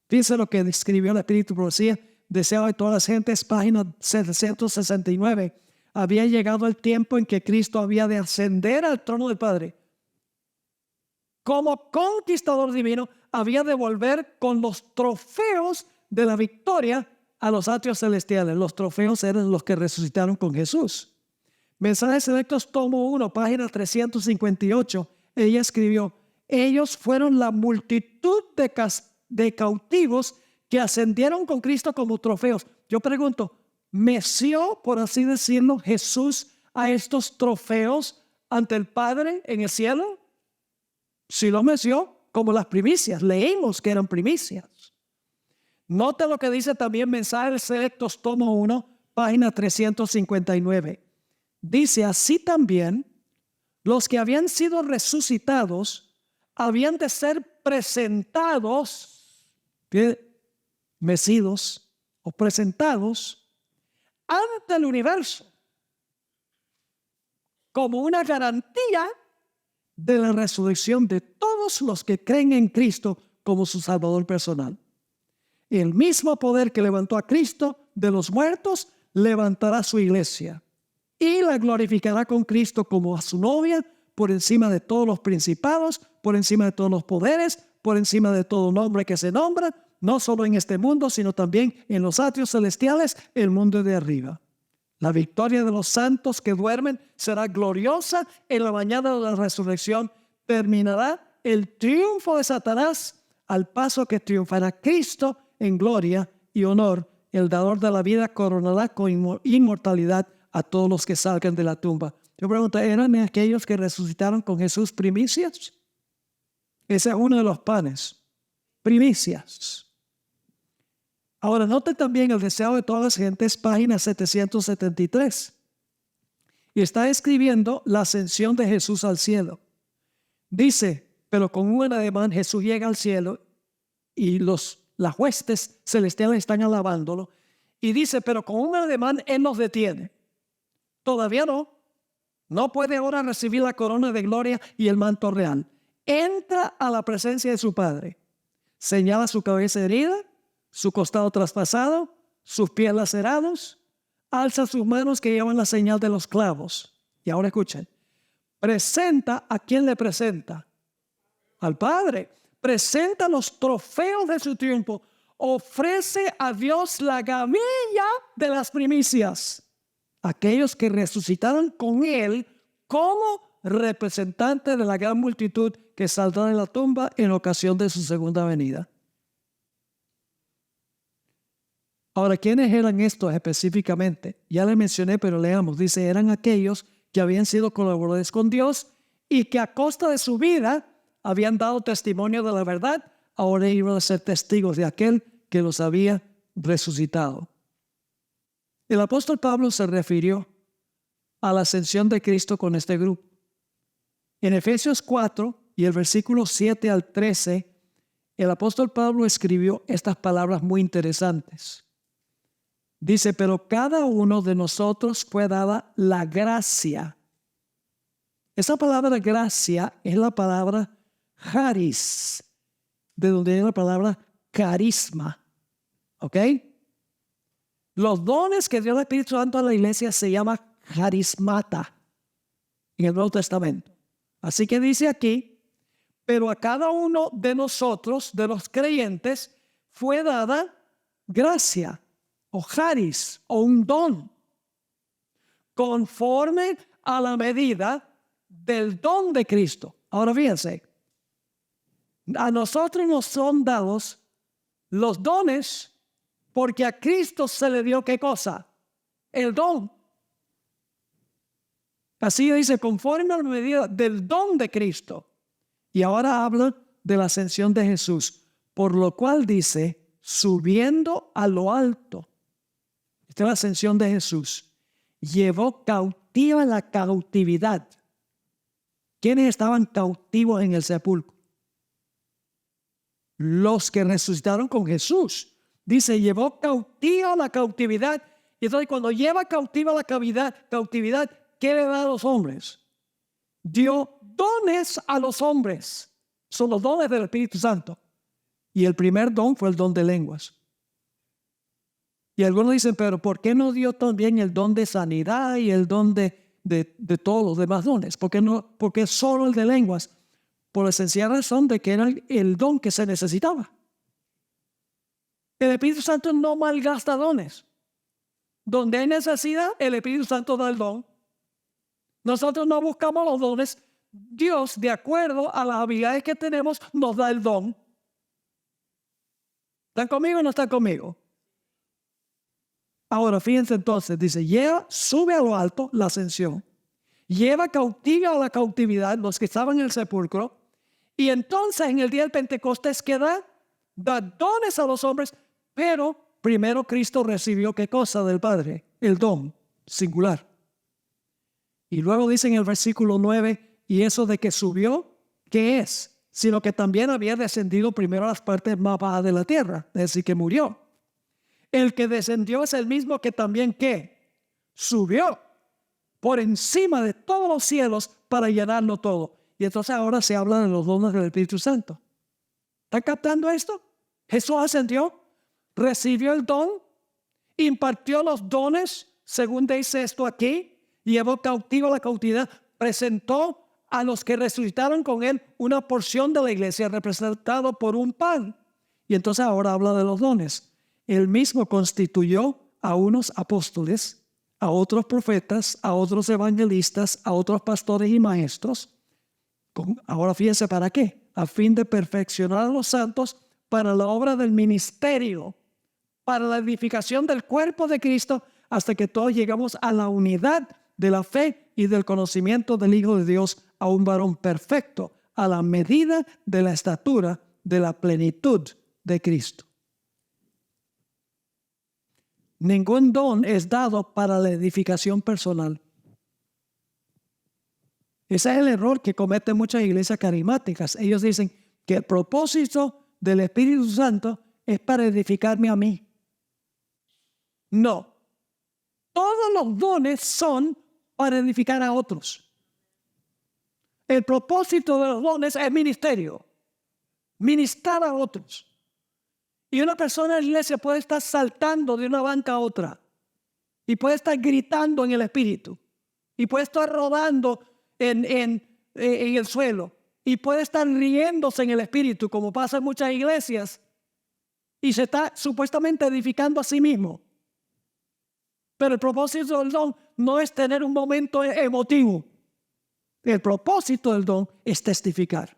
Speaker 1: Fíjense lo que escribió el Espíritu Profecía, deseo de todas las gentes, página 769. Había llegado el tiempo en que Cristo había de ascender al trono del Padre. Como conquistador divino, había de volver con los trofeos de la victoria a los atrios celestiales. Los trofeos eran los que resucitaron con Jesús. Mensajes Selectos, tomo 1, página 358. Ella escribió, ellos fueron la multitud de cautivos que ascendieron con Cristo como trofeos. Yo pregunto, meció, por así decirlo, Jesús a estos trofeos ante el Padre en el cielo? Sí los meció como las primicias. Leímos que eran primicias. Nota lo que dice también Mensajes Selectos, tomo 1, página 359. Dice, así también los que habían sido resucitados habían de ser presentados, mecidos o presentados ante el universo como una garantía de la resurrección de todos los que creen en Cristo como su Salvador personal. El mismo poder que levantó a Cristo de los muertos levantará su iglesia y la glorificará con Cristo como a su novia, por encima de todos los principados, por encima de todos los poderes, por encima de todo nombre que se nombra, no solo en este mundo, sino también en los atrios celestiales, el mundo de arriba. La victoria de los santos que duermen será gloriosa en la mañana de la resurrección. Terminará el triunfo de Satanás al paso que triunfará Cristo en gloria y honor. El dador de la vida coronará con inmortalidad a todos los que salgan de la tumba. Yo pregunto, ¿eran aquellos que resucitaron con Jesús primicias? Ese es uno de los panes. Primicias. Ahora, noten también el deseo de todas las gentes, página 773. Y está escribiendo la ascensión de Jesús al cielo. Dice, pero con un ademán Jesús llega al cielo y las huestes celestiales están alabándolo. Y dice, pero con un ademán Él nos detiene. Todavía no. No puede ahora recibir la corona de gloria y el manto real. Entra a la presencia de su Padre. Señala su cabeza herida, su costado traspasado, sus pies lacerados, alza sus manos que llevan la señal de los clavos. Y ahora escuchen, presenta, ¿a quién le presenta? Al Padre. Presenta los trofeos de su triunfo, ofrece a Dios la gavilla de las primicias. Aquellos que resucitaron con Él como representante de la gran multitud que saldrá de la tumba en ocasión de su segunda venida. Ahora, ¿quiénes eran estos específicamente? Ya les mencioné, pero leamos. Dice, eran aquellos que habían sido colaboradores con Dios y que a costa de su vida habían dado testimonio de la verdad. Ahora iban a ser testigos de aquel que los había resucitado. El apóstol Pablo se refirió a la ascensión de Cristo con este grupo. En Efesios 4 y el versículo 7 al 13, el apóstol Pablo escribió estas palabras muy interesantes. Dice, pero cada uno de nosotros fue dada la gracia. Esa palabra gracia es la palabra charis, de donde viene la palabra carisma. ¿Ok? Los dones que dio el Espíritu Santo a la iglesia se llama carismata en el Nuevo Testamento. Así que dice aquí, pero a cada uno de nosotros, de los creyentes, fue dada gracia o charis o un don conforme a la medida del don de Cristo. Ahora fíjense, a nosotros nos son dados los dones porque a Cristo se le dio ¿qué cosa? El don. Así dice, conforme a la medida del don de Cristo. Y ahora habla de la ascensión de Jesús, por lo cual dice, subiendo a lo alto. Esta es la ascensión de Jesús. Llevó cautiva la cautividad. ¿Quiénes estaban cautivos en el sepulcro? Los que resucitaron con Jesús. Dice, llevó cautiva la cautividad. Y entonces cuando lleva cautiva la cautividad, ¿qué le da a los hombres? Dio dones a los hombres. Son los dones del Espíritu Santo. Y el primer don fue el don de lenguas. Y algunos dicen, pero ¿por qué no dio también el don de sanidad y el don de todos los demás dones? ¿Por qué no? Porque solo el de lenguas. Por la sencilla razón de que era el don que se necesitaba. El Espíritu Santo no malgasta dones. Donde hay necesidad, el Espíritu Santo da el don. Nosotros no buscamos los dones. Dios, de acuerdo a las habilidades que tenemos, nos da el don. ¿Están conmigo o no están conmigo? Ahora, fíjense entonces, dice, sube a lo alto, la ascensión, lleva cautiva a la cautividad los que estaban en el sepulcro, y entonces en el día del Pentecostés da dones a los hombres, pero primero Cristo recibió ¿qué cosa del Padre? El don singular. Y luego dice en el versículo 9, y eso de que subió, ¿qué es? Sino que también había descendido primero a las partes más bajas de la tierra, es decir, que murió. El que descendió es el mismo que también ¿qué? Subió por encima de todos los cielos para llenarlo todo. Y entonces ahora se habla de los dones del Espíritu Santo. ¿Está captando esto? Jesús ascendió, recibió el don, impartió los dones, según dice esto aquí, llevó cautivo a la cautividad, presentó a los que resucitaron con él una porción de la iglesia representado por un pan. Y entonces ahora habla de los dones. Él mismo constituyó a unos apóstoles, a otros profetas, a otros evangelistas, a otros pastores y maestros. Ahora fíjense para qué. A fin de perfeccionar a los santos para la obra del ministerio, para la edificación del cuerpo de Cristo, hasta que todos llegamos a la unidad de la fe y del conocimiento del Hijo de Dios, a un varón perfecto, a la medida de la estatura de la plenitud de Cristo. Ningún don es dado para la edificación personal. Ese es el error que cometen muchas iglesias carismáticas. Ellos dicen que el propósito del Espíritu Santo es para edificarme a mí. No. Todos los dones son para edificar a otros. El propósito de los dones es ministerio. Ministrar a otros. Y una persona en la iglesia puede estar saltando de una banca a otra. Y puede estar gritando en el espíritu. Y puede estar rodando en el suelo. Y puede estar riéndose en el espíritu, como pasa en muchas iglesias. Y se está supuestamente edificando a sí mismo. Pero el propósito del don no es tener un momento emotivo. El propósito del don es testificar.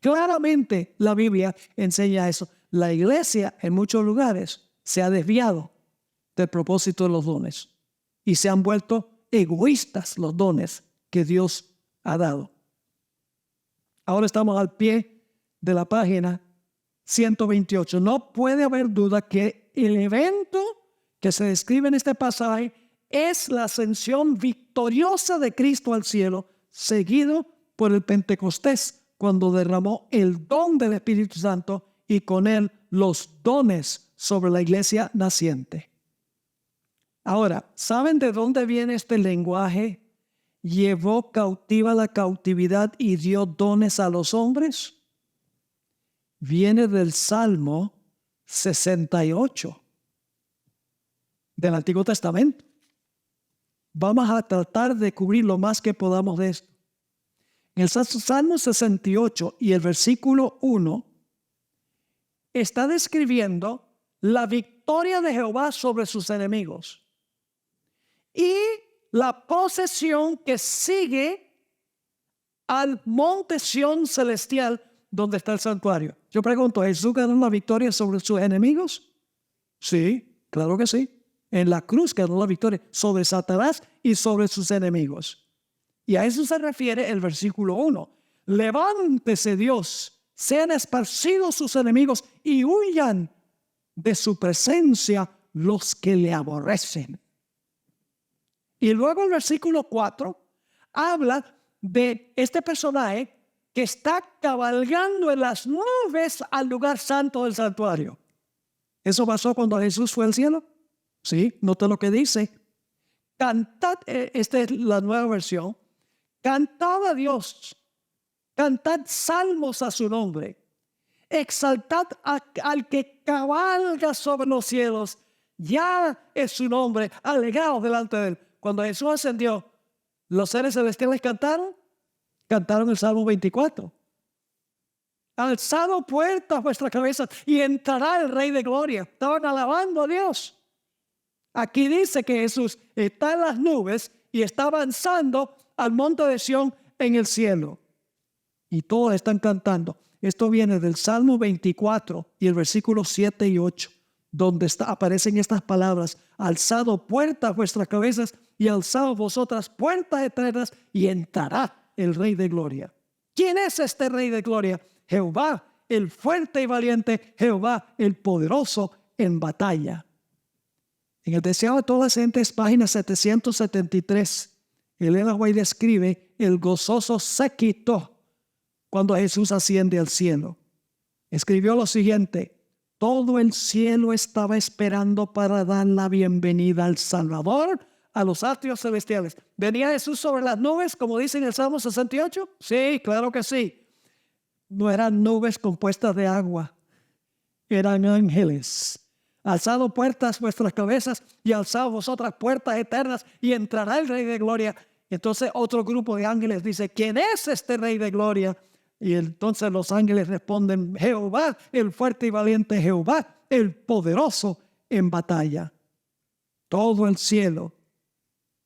Speaker 1: Claramente la Biblia enseña eso. La iglesia en muchos lugares se ha desviado del propósito de los dones y se han vuelto egoístas los dones que Dios ha dado. Ahora estamos al pie de la página 128. No puede haber duda que el evento que se describe en este pasaje es la ascensión victoriosa de Cristo al cielo, seguido por el Pentecostés, cuando derramó el don del Espíritu Santo y con él los dones sobre la iglesia naciente. Ahora, ¿saben de dónde viene este lenguaje? Llevó cautiva la cautividad y dio dones a los hombres. Viene del Salmo 68 del Antiguo Testamento. Vamos a tratar de cubrir lo más que podamos de esto. En el Salmo 68 y el versículo 1 está describiendo la victoria de Jehová sobre sus enemigos y la posesión que sigue al monte Sión celestial donde está el santuario. Yo pregunto, ¿Jesús ganó la victoria sobre sus enemigos? Sí, claro que sí. En la cruz ganó la victoria sobre Satanás y sobre sus enemigos. Y a eso se refiere el versículo 1. Levántese Dios, sean esparcidos sus enemigos y huyan de su presencia los que le aborrecen. Y luego el versículo 4 habla de este personaje que está cabalgando en las nubes al lugar santo del santuario. ¿Eso pasó cuando Jesús fue al cielo? Sí, nota lo que dice. Cantad, esta es la nueva versión. Cantad a Dios, cantad salmos a su nombre, exaltad al que cabalga sobre los cielos, ya es su nombre, alegraos delante de él. Cuando Jesús ascendió, los seres celestiales cantaron el Salmo 24. Alzado puertas vuestras cabezas y entrará el Rey de Gloria. Estaban alabando a Dios. Aquí dice que Jesús está en las nubes y está avanzando al monte de Sión en el cielo. Y todos están cantando. Esto viene del Salmo 24 y el versículo 7 y 8. donde aparecen estas palabras: alzado puertas vuestras cabezas y alzado vosotras puertas eternas, y entrará el Rey de Gloria. ¿Quién es este Rey de Gloria? Jehová, el fuerte y valiente, Jehová, el poderoso en batalla. En el Deseado de todas las gentes, página 773, Elena White describe el gozoso séquito cuando Jesús asciende al cielo. Escribió lo siguiente: todo el cielo estaba esperando para dar la bienvenida al Salvador a los atrios celestiales. ¿Venía Jesús sobre las nubes, como dice en el Salmo 68? Sí, claro que sí. No eran nubes compuestas de agua, eran ángeles. Alzado puertas vuestras cabezas y alzado vosotras puertas eternas, y entrará el Rey de Gloria. Entonces otro grupo de ángeles dice: ¿quién es este Rey de Gloria? Y entonces los ángeles responden: Jehová, el fuerte y valiente, Jehová, el poderoso en batalla. Todo el cielo,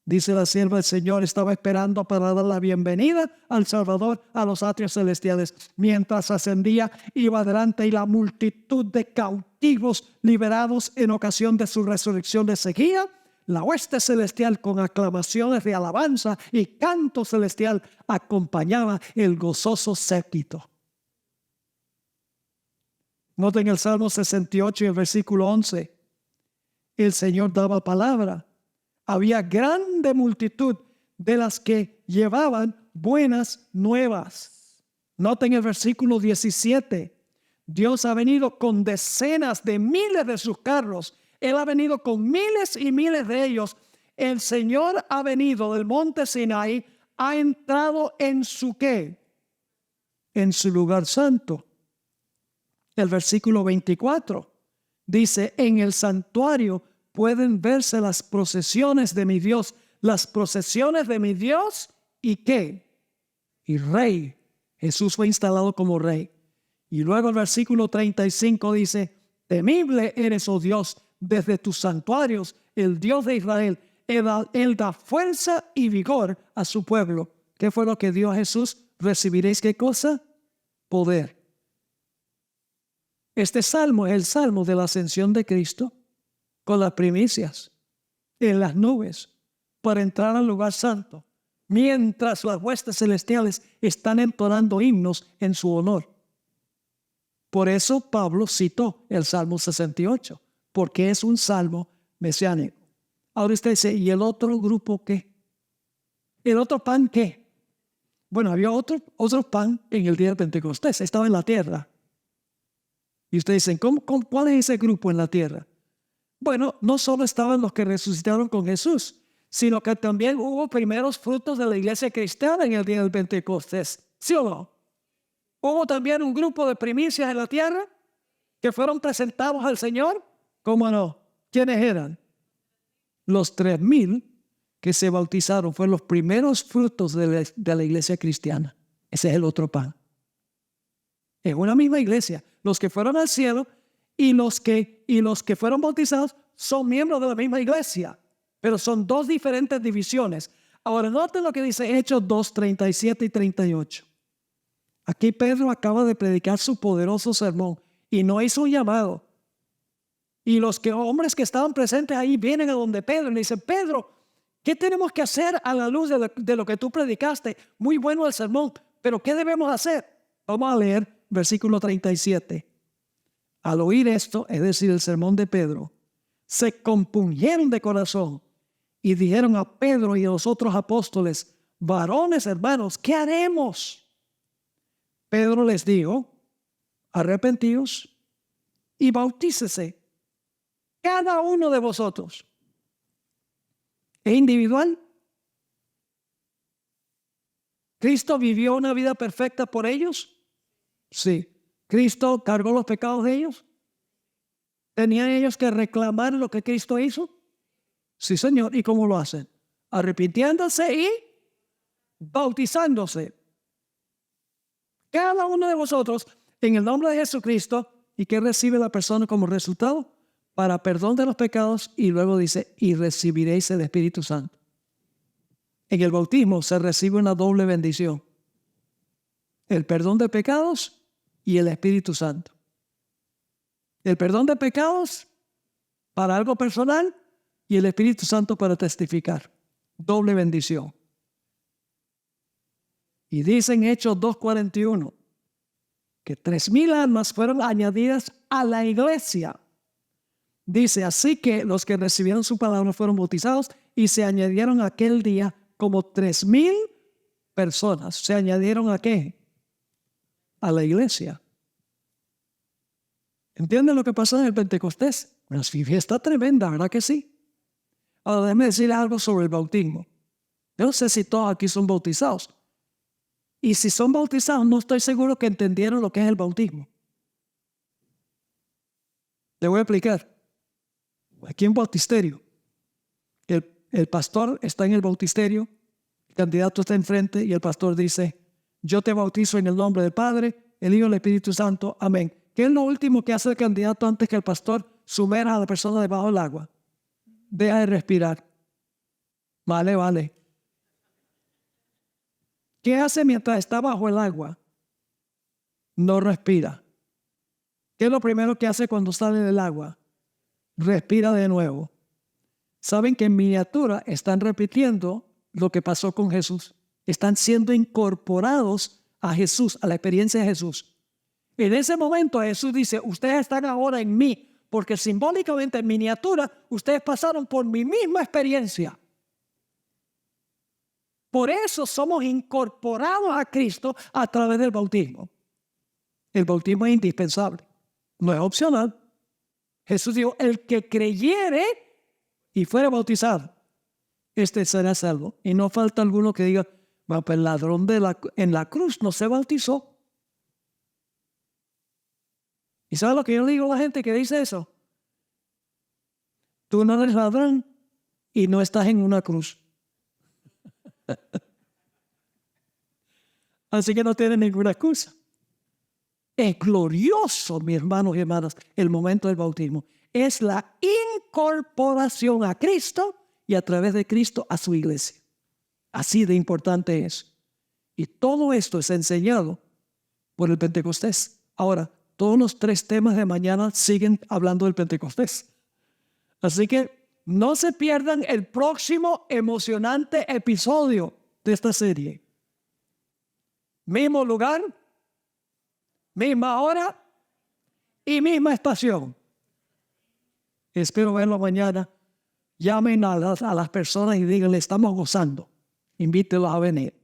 Speaker 1: dice la sierva del Señor, estaba esperando para dar la bienvenida al Salvador a los atrios celestiales. Mientras ascendía, iba adelante, y la multitud de cautivos liberados en ocasión de su resurrección le seguía. La hueste celestial, con aclamaciones de alabanza y canto celestial, acompañaba el gozoso séquito. Noten el Salmo 68 y el versículo 11. El Señor daba palabra. Había grande multitud de las que llevaban buenas nuevas. Noten el versículo 17. Dios ha venido con decenas de miles de sus carros. Él ha venido con miles y miles de ellos. El Señor ha venido del monte Sinaí, ha entrado en su ¿qué? En su lugar santo. El versículo 24 dice: en el santuario pueden verse las procesiones de mi Dios. Las procesiones de mi Dios, ¿y qué? Y Rey. Jesús fue instalado como Rey. Y luego el versículo 35 dice: temible eres, oh Dios, desde tus santuarios, el Dios de Israel. Él da fuerza y vigor a su pueblo. ¿Qué fue lo que dio a Jesús? ¿Recibiréis qué cosa? Poder. Este salmo es el salmo de la ascensión de Cristo, con las primicias en las nubes para entrar al lugar santo, mientras las huestes celestiales están entonando himnos en su honor. Por eso Pablo citó el Salmo 68, porque es un salmo mesiánico. Ahora usted dice: ¿y el otro grupo qué? ¿El otro pan qué? Bueno, había otro pan en el día de Pentecostés, estaba en la tierra. Y ustedes dicen: ¿cuál es ese grupo en la tierra? Bueno, no solo estaban los que resucitaron con Jesús, sino que también hubo primeros frutos de la iglesia cristiana en el día del Pentecostés. ¿Sí o no? Hubo también un grupo de primicias en la tierra que fueron presentados al Señor. ¿Cómo no? ¿Quiénes eran? Los 3,000 que se bautizaron fueron los primeros frutos de la iglesia cristiana. Ese es el otro pan. Es una misma iglesia. Los que fueron al cielo y los que fueron bautizados son miembros de la misma iglesia, pero son dos diferentes divisiones. Ahora noten lo que dice Hechos 2, 37 y 38. Aquí Pedro acaba de predicar su poderoso sermón y no hizo un llamado. Y los hombres que estaban presentes ahí vienen a donde Pedro y le dicen: Pedro, ¿qué tenemos que hacer a la luz de lo que tú predicaste? Muy bueno el sermón, pero ¿qué debemos hacer? Vamos a leer versículo 37. Al oír esto, es decir, el sermón de Pedro, se compungieron de corazón y dijeron a Pedro y a los otros apóstoles: varones, hermanos, ¿qué haremos? Pedro les dijo: arrepentíos y bautícese cada uno de vosotros. ¿Es individual? ¿Cristo vivió una vida perfecta por ellos? Sí. ¿Cristo cargó los pecados de ellos? ¿Tenían ellos que reclamar lo que Cristo hizo? Sí, Señor. ¿Y cómo lo hacen? Arrepintiéndose y bautizándose. Cada uno de vosotros en el nombre de Jesucristo. ¿Y qué recibe la persona como resultado? Para perdón de los pecados. Y luego dice: y recibiréis el Espíritu Santo. En el bautismo se recibe una doble bendición: el perdón de pecados y el Espíritu Santo. El perdón de pecados para algo personal y el Espíritu Santo para testificar. Doble bendición. Y dice en Hechos 2:41 que 3,000 almas fueron añadidas a la iglesia. Dice, así que los que recibieron su palabra fueron bautizados y se añadieron aquel día como 3,000 personas. ¿Se añadieron a qué? A la iglesia. ¿Entienden lo que pasó en el Pentecostés? Una fiesta tremenda, ¿verdad que sí? Ahora déjeme decir algo sobre el bautismo. Yo no sé si todos aquí son bautizados. Y si son bautizados, no estoy seguro que entendieron lo que es el bautismo. Te voy a explicar. Aquí en bautisterio, el pastor está en el bautisterio, el candidato está enfrente y el pastor dice, yo te bautizo en el nombre del Padre, el Hijo y el Espíritu Santo. Amén. ¿Qué es lo último que hace el candidato antes que el pastor sumerja a la persona debajo del agua? Deja de respirar. Vale. ¿Qué hace mientras está bajo el agua? No respira. ¿Qué es lo primero que hace cuando sale del agua? Respira de nuevo. Saben que en miniatura están repitiendo lo que pasó con Jesús. Están siendo incorporados a Jesús, a la experiencia de Jesús. En ese momento Jesús dice, ustedes están ahora en mí, porque simbólicamente en miniatura ustedes pasaron por mi misma experiencia. Por eso somos incorporados a Cristo a través del bautismo. El bautismo es indispensable, no es opcional. Jesús dijo, el que creyere y fuera bautizado, este será salvo. Y no falta alguno que diga, bueno, pues el ladrón en la cruz no se bautizó. ¿Y sabes lo que yo le digo a la gente que dice eso? Tú no eres ladrón y no estás en una cruz. Así que no tienes ninguna excusa. Es glorioso, mis hermanos y hermanas, el momento del bautismo. Es la incorporación a Cristo y a través de Cristo a su iglesia. Así de importante es. Y todo esto es enseñado por el Pentecostés. Ahora, todos los 3 temas de mañana siguen hablando del Pentecostés. Así que no se pierdan el próximo emocionante episodio de esta serie. Mismo lugar, misma hora y misma estación. Espero verlo mañana. Llamen a las personas y díganle, estamos gozando. Invítelos a venir.